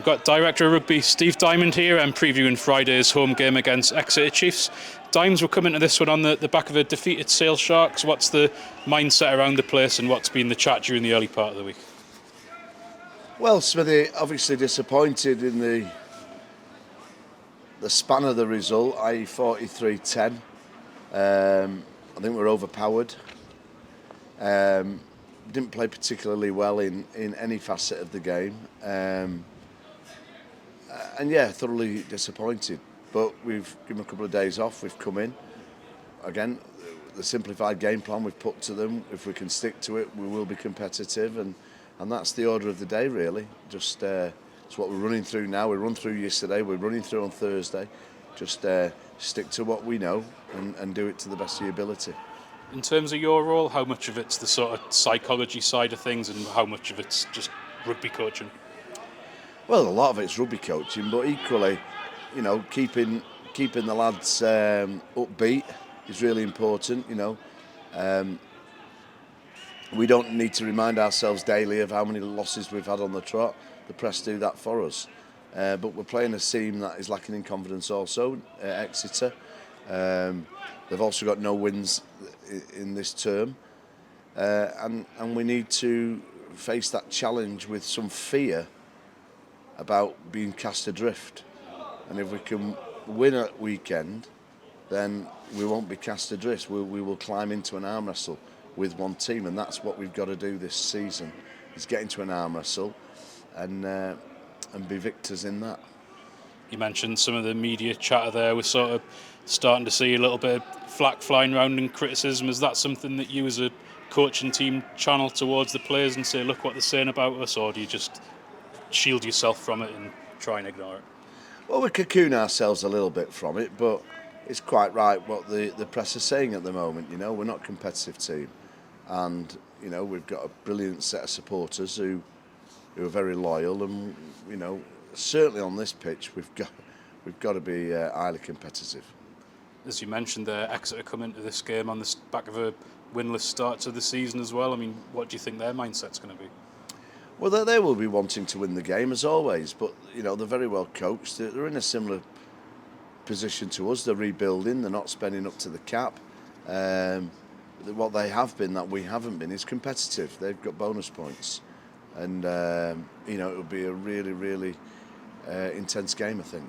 got Director of Rugby Steve Diamond here and previewing Friday's home game against Exeter Chiefs. Dimes, we're coming to this one on the back of a defeated Sale Sharks. What's the mindset around the place and what's been the chat during the early part of the week? Well, Smithy, obviously disappointed in the span of the result, i.e. 43-10. I think we're overpowered. Didn't play particularly well in any facet of the game. And yeah, thoroughly disappointed. But we've given a couple of days off, we've come in. Again, the simplified game plan we've put to them, if we can stick to it, we will be competitive. And that's the order of the day, really. Just it's what we're running through now. We run through yesterday, we're running through on Thursday. Just stick to what we know and do it to the best of your ability. In terms of your role, how much of it's the sort of psychology side of things and how much of it's just rugby coaching? Well, a lot of it's rugby coaching, but equally, you know, keeping the lads upbeat is really important. You know, we don't need to remind ourselves daily of how many losses we've had on the trot. The press do that for us. But we're playing a team that is lacking in confidence also, Exeter. They've also got no wins in this term. And we need to face that challenge with some fear about being cast adrift. And if we can win at weekend, then we won't be cast adrift. We will climb into an arm wrestle with one team, and that's what we've got to do this season, is get into an arm wrestle and be victors in that. You mentioned some of the media chatter there. We're sort of starting to see a little bit of flack flying around and criticism. Is that something that you as a coaching team channel towards the players and say, look what they're saying about us, or do you just shield yourself from it and try and ignore it? Well, we cocoon ourselves a little bit from it, but it's quite right what the press are saying at the moment. You know, we're not a competitive team, and you know we've got a brilliant set of supporters who are very loyal, and you know certainly on this pitch we've got to be highly competitive. As you mentioned there, Exeter come into this game on the back of a winless start to the season as well. I mean, what do you think their mindset's going to be? Well, they will be wanting to win the game as always, but you know they're very well coached. They're in a similar position to us. They're rebuilding. They're not spending up to the cap. What they have been that we haven't been is competitive. They've got bonus points, and you know it will be a really, really intense game, I think.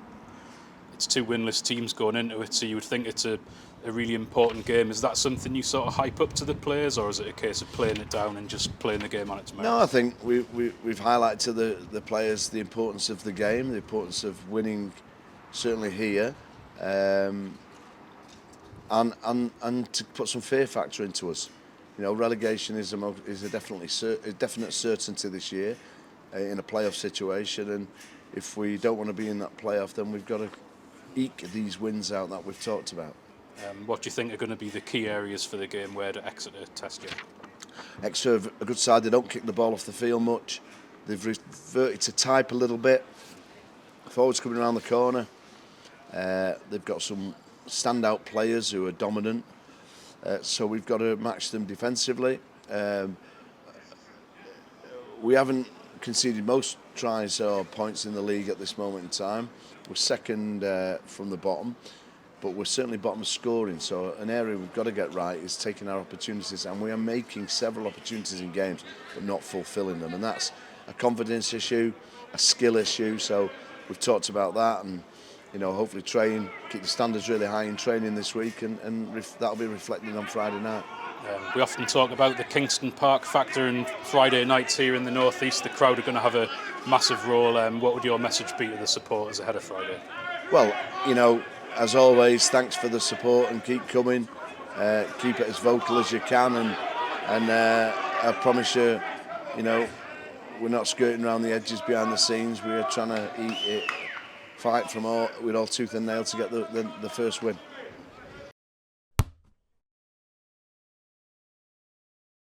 It's two winless teams going into it, so you would think it's a really important game. Is that something you sort of hype up to the players, or is it a case of playing it down and just playing the game on its merits? No, I think we've highlighted to the players the importance of the game, the importance of winning, certainly here, and to put some fear factor into us. You know, relegation is a definite certainty this year in a playoff situation, and if we don't want to be in that playoff, then we've got to eke these wins out that we've talked about. What do you think are going to be the key areas for the game? Where do Exeter test you? Exeter are a good side. They don't kick the ball off the field much. They've reverted to type a little bit. Forwards coming around the corner. They've got some standout players who are dominant. So we've got to match them defensively. We haven't conceded most tries or points in the league at this moment in time. We're second from the bottom, but we're certainly bottom of scoring. So an area we've got to get right is taking our opportunities, and we are making several opportunities in games but not fulfilling them, and that's a confidence issue, a skill issue. So we've talked about that, and you know, hopefully keep the standards really high in training this week, and that'll be reflected on Friday night. We often talk about the Kingston Park factor, and Friday nights here in the North East, the crowd are going to have a massive role. What would your message be to the supporters ahead of Friday? Well, you know, as always, thanks for the support and keep coming. Keep it as vocal as you can, and I promise you, you know, we're not skirting around the edges behind the scenes. We are trying to fight with all tooth and nail to get the first win.